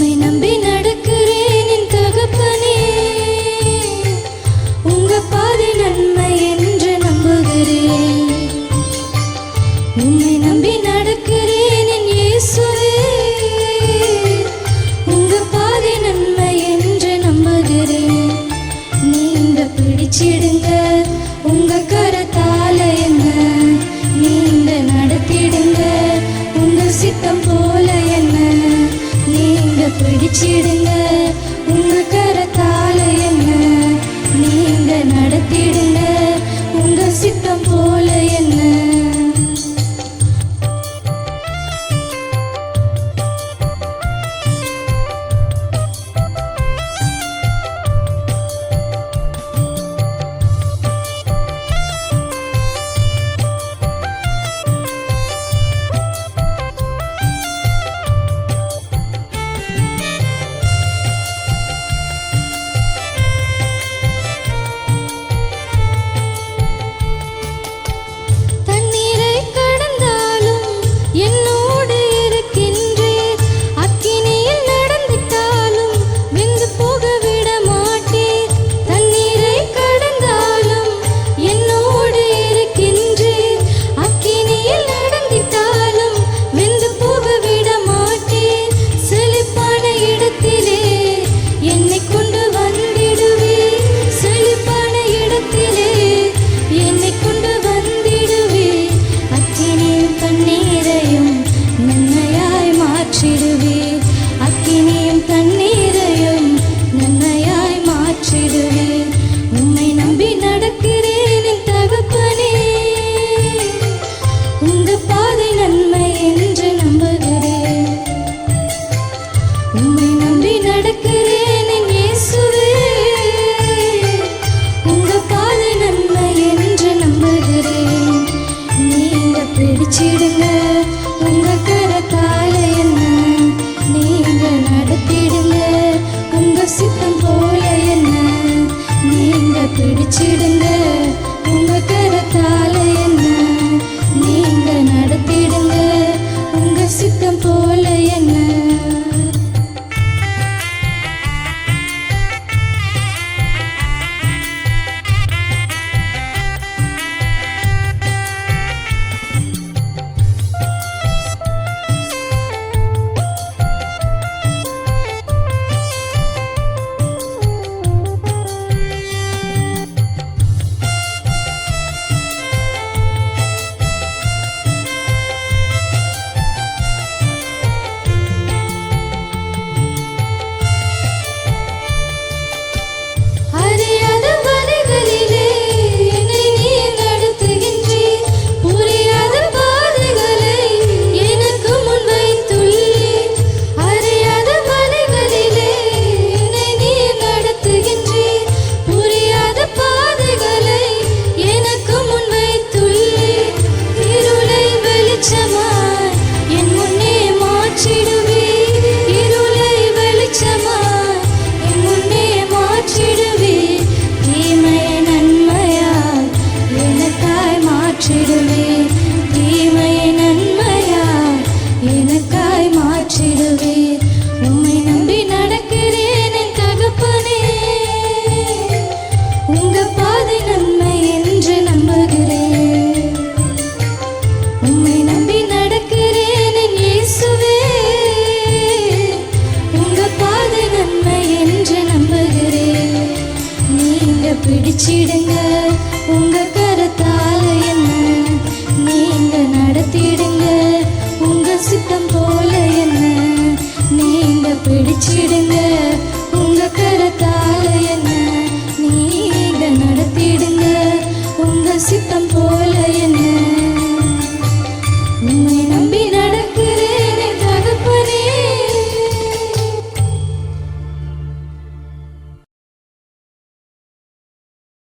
உம்மை நம்பி நடக்கிறேன் என் தகப்பனே, உங்க பாதை நன்மை என்று நம்புகிறேன். உம்மை நம்பி நடக்கிறேன் என் இயேசுவே, உங்க பாதை நன்மை என்று நம்புகிறேன். நீங்க பிடிச்சிடுங்க உங்க கரத்தால என்ன, நீங்க நடத்திடுங்க உங்க சித்தம் போல என்ன. நீங்க பிடிச்சிடுங்க உங்க கரத்தால என்ன, நீங்க நடத்திடுங்க உங்க சித்தம் போல என்ன. பிடிச்சிடுங்க உங்க கரத்தால என்ன, நீங்க நடத்திடுங்க உங்க சித்தம் போல என்ன. நீங்க பிடிச்சிடுங்க உங்க கரத்தால என்ன, நீங்க நடத்திடுங்க உங்க சித்தம் போல என்ன. உம்மை நம்பி நடக்கிறேன் என் தகப்பனே, உங்க பாதை நன்மை என்று நம்புகிறேன். உம்மை நம்பி நடக்கிறேன் என் இயேசுவே, உங்க பாதை நன்மை என்று நம்புகிறேன். நீங்க பிடிச்சிடுங்க உங்க கரத்தால என்ன, நீங்க நடத்திடுங்க உங்க சித்தம் போல என்ன. நீங்க பிடிச்சிடுங்க உங்க கரத்தால